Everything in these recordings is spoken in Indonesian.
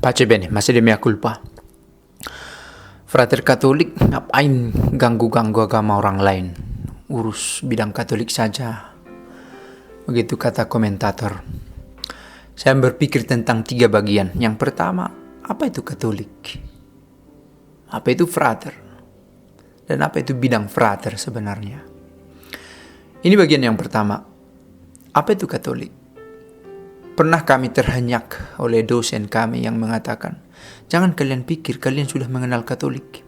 Pace bene, masih di mea culpa. Frater Katolik ngapain ganggu-ganggu agama orang lain? Urus bidang Katolik saja. Begitu kata komentator. Saya berpikir tentang 3 bagian. Yang pertama, apa itu Katolik? Apa itu frater? Dan apa itu bidang frater sebenarnya? Ini bagian yang pertama. Apa itu Katolik? Pernah kami terhenyak oleh dosen kami yang mengatakan, jangan kalian pikir kalian sudah mengenal Katolik.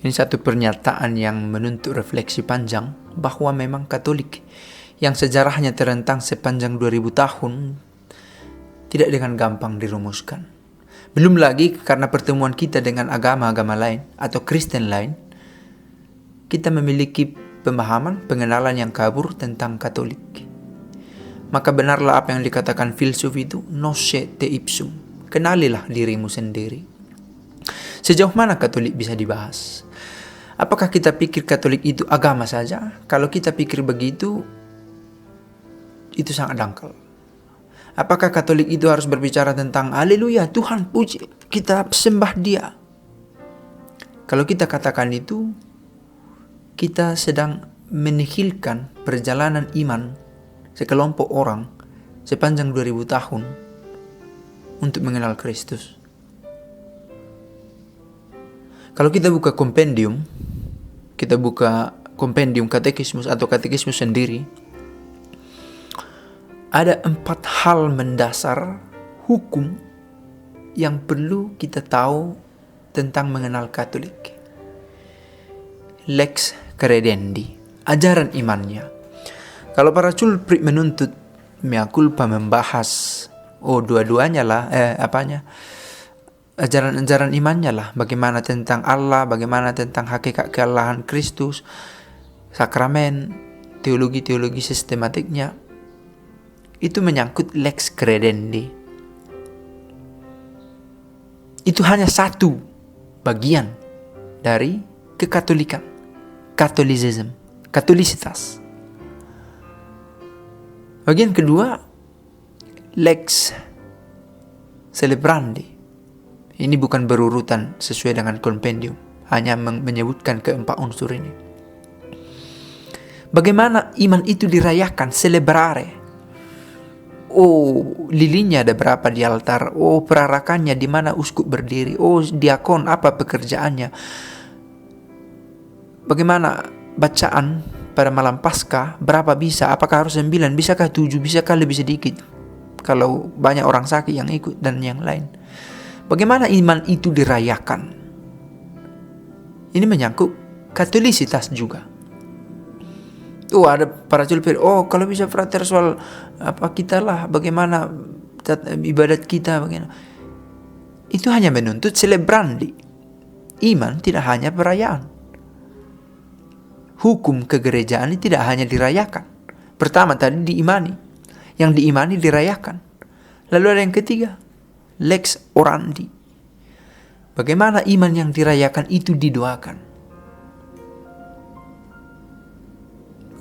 Ini satu pernyataan yang menuntut refleksi panjang bahwa memang Katolik yang sejarahnya terentang sepanjang 2000 tahun tidak dengan gampang dirumuskan. Belum lagi karena pertemuan kita dengan agama-agama lain atau Kristen lain, kita memiliki pemahaman, pengenalan yang kabur tentang Katolik. Maka benarlah apa yang dikatakan filsuf itu, nosce te ipsum. Kenalilah dirimu sendiri. Sejauh mana Katolik bisa dibahas? Apakah kita pikir Katolik itu agama saja? Kalau kita pikir begitu, itu sangat dangkal. Apakah Katolik itu harus berbicara tentang haleluya, Tuhan puji, kita sembah Dia? Kalau kita katakan itu, kita sedang menihilkan perjalanan iman sekelompok orang sepanjang 2000 tahun untuk mengenal Kristus. Kalau kita buka kompendium katekismus atau katekismus sendiri, ada 4 hal mendasar hukum yang perlu kita tahu tentang mengenal Katolik. Lex credendi, ajaran imannya. Kalau para culprit menuntut mea culpa membahas dua-duanya lah, ajaran-ajaran imannya lah, bagaimana tentang Allah, bagaimana tentang hakikat keallahan Kristus, sakramen, teologi-teologi sistematiknya, itu menyangkut lex credendi. Itu hanya satu bagian dari kekatolikan, katolisitas. Bagian kedua, lex celebrandi. Ini bukan berurutan sesuai dengan kompendium, hanya menyebutkan keempat unsur ini. Bagaimana iman itu dirayakan, celebrare. Lilinnya ada berapa di altar? Perarakannya di mana uskup berdiri? Diakon apa pekerjaannya? Bagaimana bacaan pada malam Paskah, berapa bisa? Apakah harus 9? Bisakah 7? Bisakah lebih sedikit? Kalau banyak orang sakit yang ikut dan yang lain. Bagaimana iman itu dirayakan? Ini menyangkut katolisitas juga. Ada para culprit. Kalau bisa frater soal kita lah, bagaimana ibadat kita, bagaimana? Itu hanya menuntut celebrandi. Iman tidak hanya perayaan. Hukum kegerejaan ini tidak hanya dirayakan. Pertama tadi diimani. Yang diimani dirayakan. Lalu ada yang ketiga, lex orandi. Bagaimana iman yang dirayakan itu didoakan?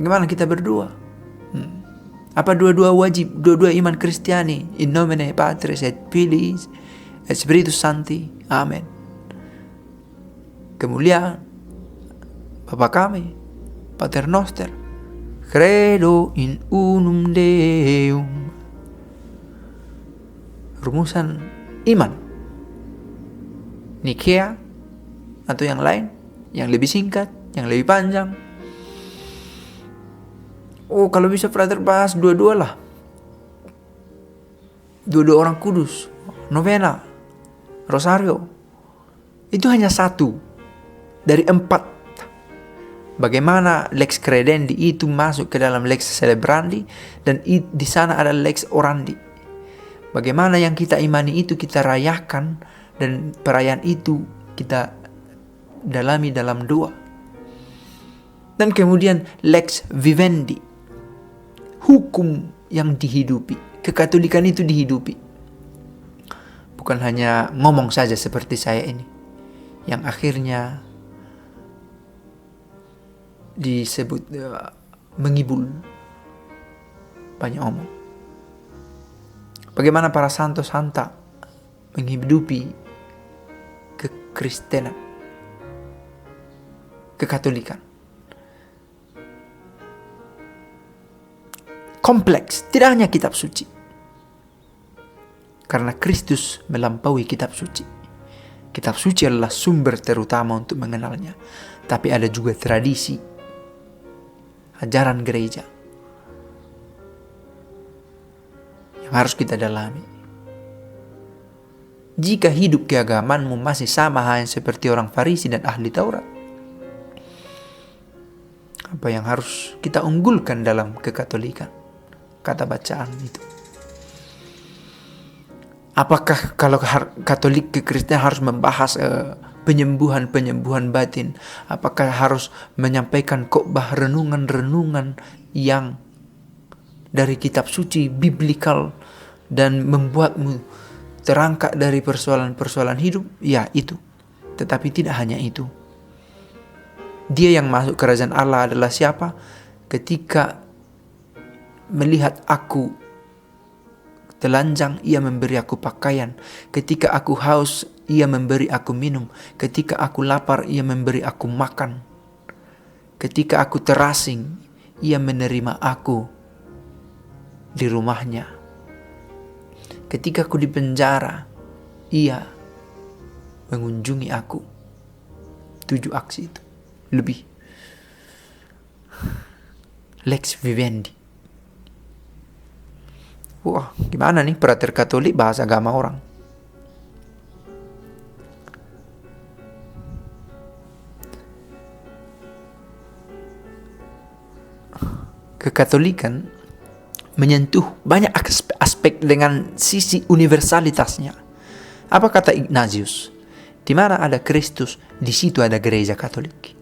Bagaimana kita berdoa? Apa dua-dua wajib? Dua-dua iman Kristiani. In nomine Patris et Filii et Spiritus Sancti. Amen. Kemuliaan Bapa kami, Pater Noster, credo in unum Deum. Rumusan iman. Nikea atau yang lain, yang lebih singkat, yang lebih panjang. Kalau bisa frater bahas dua-dua lah. Dua-dua orang kudus, novena, rosario. Itu hanya satu dari 4. Bagaimana lex credendi itu masuk ke dalam lex celebrandi, dan di sana ada lex orandi. Bagaimana yang kita imani itu kita rayakan, dan perayaan itu kita dalami dalam doa. Dan kemudian lex vivendi, hukum yang dihidupi. Kekatolikan itu dihidupi. Bukan hanya ngomong saja seperti saya ini, yang akhirnya disebut mengibul, banyak omong. Bagaimana para santo santa menghidupi kekristenan, kekatolikan. Kompleks, tidak hanya kitab suci. Karena Kristus melampaui kitab suci. Kitab suci adalah sumber terutama untuk mengenalnya. Tapi ada juga tradisi, ajaran gereja yang harus kita dalami. Jika hidup keagamanmu masih sama hanya seperti orang Farisi dan ahli Taurat, apa yang harus kita unggulkan dalam kekatolikan? Kata bacaan itu. Apakah kalau Katolik kekristenan harus membahas penyembuhan batin? Apakah harus menyampaikan khotbah renungan-renungan yang dari kitab suci, biblikal, dan membuatmu terangkat dari persoalan-persoalan hidup? Ya, itu. Tetapi tidak hanya itu. Dia yang masuk kerajaan Allah adalah siapa? Ketika melihat aku telanjang, ia memberi aku pakaian. Ketika aku haus, ia memberi aku minum. Ketika aku lapar, ia memberi aku makan. Ketika aku terasing, ia menerima aku di rumahnya. Ketika aku di penjara, ia mengunjungi aku. 7 aksi itu. Lebih. Lex vivendi. Wah, gimana nih prater Katolik bahasa agama orang? Kekatolikan menyentuh banyak aspek dengan sisi universalitasnya. Apa kata Ignatius? Di mana ada Kristus, di situ ada gereja Katolik.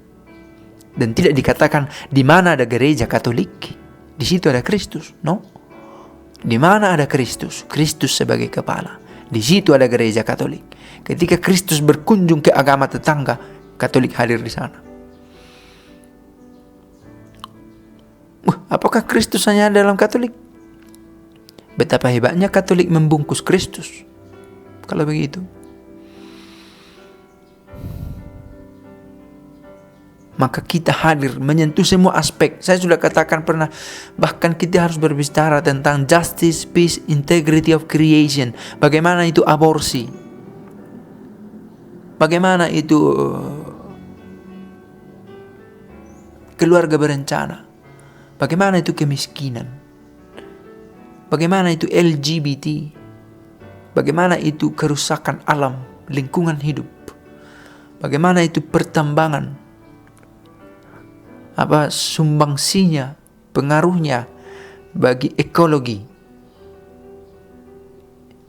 Dan tidak dikatakan di mana ada gereja Katolik, di situ ada Kristus, no? Di mana ada Kristus? Kristus sebagai kepala. Di situ ada gereja Katolik. Ketika Kristus berkunjung ke agama tetangga, Katolik hadir di sana. Apakah Kristus hanya ada dalam Katolik? Betapa hebatnya Katolik membungkus Kristus. Kalau begitu. Maka kita hadir menyentuh semua aspek. Saya sudah katakan pernah, bahkan kita harus berbicara tentang justice, peace, integrity of creation. Bagaimana itu aborsi? Bagaimana itu keluarga berencana? Bagaimana itu kemiskinan? Bagaimana itu LGBT? Bagaimana itu kerusakan alam, lingkungan hidup? Bagaimana itu pertambangan? Apa sumbangsinya, pengaruhnya bagi ekologi?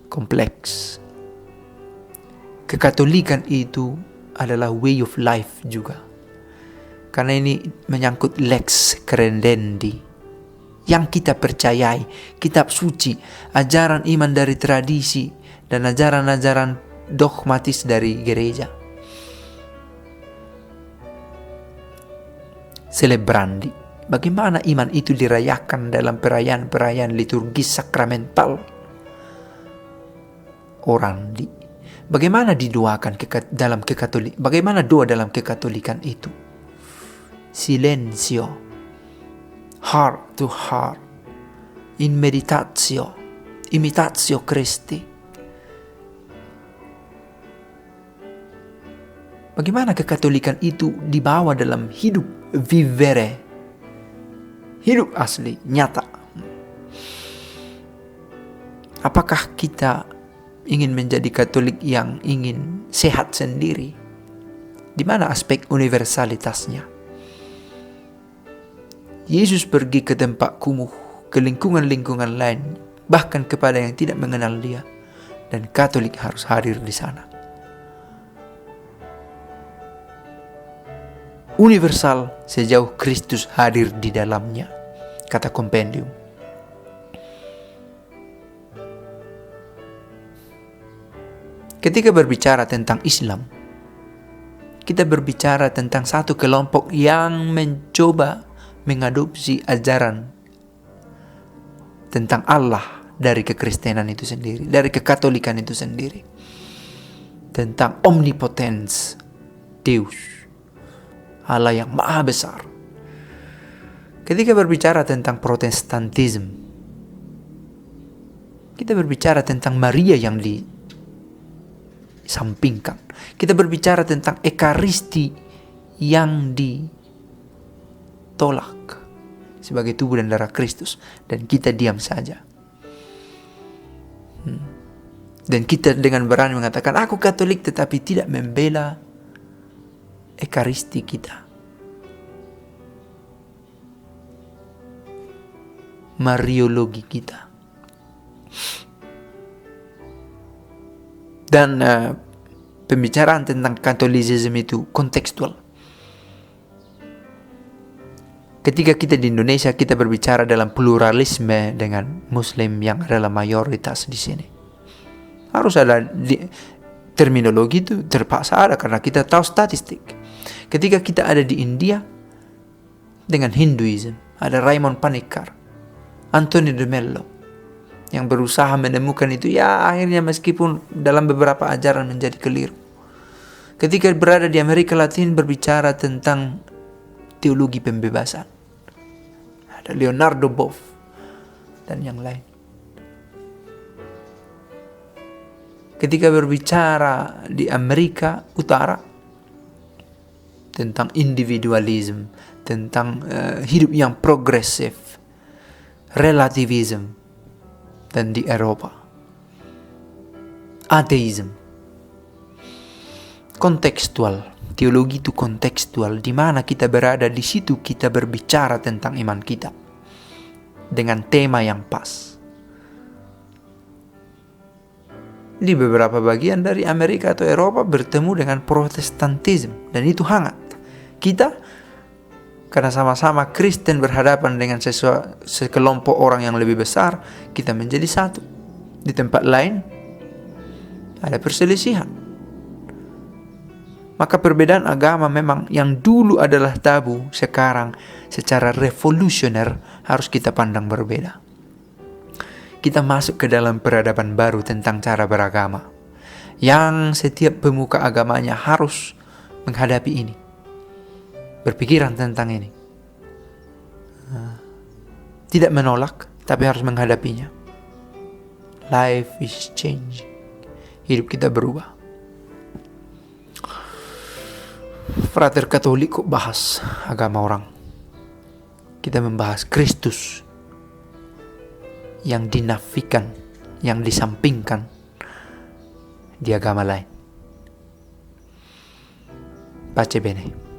Kompleks. Kekatolikan itu adalah way of life juga. Karena ini menyangkut lex credendi, yang kita percayai, kitab suci, ajaran iman dari tradisi, dan ajaran-ajaran dogmatis dari gereja. Celebrandi, bagaimana iman itu dirayakan dalam perayaan-perayaan liturgis sakramental. Orandi, bagaimana didoakan dalam kekatolik? Bagaimana doa dalam kekatolikan itu? Silenzio, heart to heart, in meditatio, imitatio Christi. Bagaimana kekatolikan itu dibawa dalam hidup vivere, hidup asli, nyata. Apakah kita ingin menjadi Katolik yang ingin sehat sendiri? Di mana aspek universalitasnya? Yesus pergi ke tempat kumuh, ke lingkungan-lingkungan lain, bahkan kepada yang tidak mengenal dia, dan Katolik harus hadir di sana. Universal sejauh Kristus hadir di dalamnya, kata kompendium. Ketika berbicara tentang Islam, kita berbicara tentang satu kelompok yang mencoba mengadopsi ajaran tentang Allah dari kekristenan itu sendiri, dari kekatolikan itu sendiri. Tentang omnipotence Deus, Allah yang maha besar. Ketika berbicara tentang Protestantisme, kita berbicara tentang Maria yang disampingkan. Kita berbicara tentang Ekaristi yang ditolak sebagai tubuh dan darah Kristus, dan kita diam saja. Dan kita dengan berani mengatakan, aku Katolik, tetapi tidak membela Ekaristi kita, Mariologi kita. Dan pembicaraan tentang Katolisisme itu kontekstual. Ketika kita di Indonesia, kita berbicara dalam pluralisme dengan Muslim yang adalah mayoritas di sini. Harus ada terminologi itu terpaksa ada karena kita tahu statistik. Ketika kita ada di India dengan Hinduism, ada Raymond Panikkar, Anthony de Mello yang berusaha menemukan itu, ya akhirnya meskipun dalam beberapa ajaran menjadi keliru. Ketika berada di Amerika Latin berbicara tentang teologi pembebasan, ada Leonardo Boff dan yang lain. Ketika berbicara di Amerika Utara tentang individualisme, tentang hidup yang progresif, relativisme, dan di Eropa ateisme. Kontekstual, teologi itu kontekstual. Di mana kita berada, di situ kita berbicara tentang iman kita dengan tema yang pas. Di beberapa bagian dari Amerika atau Eropa bertemu dengan Protestantisme, dan itu hangat. Kita, karena sama-sama Kristen berhadapan dengan sekelompok orang yang lebih besar, kita menjadi satu. Di tempat lain ada perselisihan. Maka perbedaan agama memang yang dulu adalah tabu, sekarang secara revolusioner harus kita pandang berbeda. Kita masuk ke dalam peradaban baru tentang cara beragama, yang setiap pemuka agamanya harus menghadapi ini, berpikiran tentang ini. Tidak menolak, tapi harus menghadapinya. Life is changing. Hidup kita berubah. Frater Katolik kok bahas agama orang? Kita membahas Kristus yang dinafikan, yang disampingkan di agama lain. Pace bene.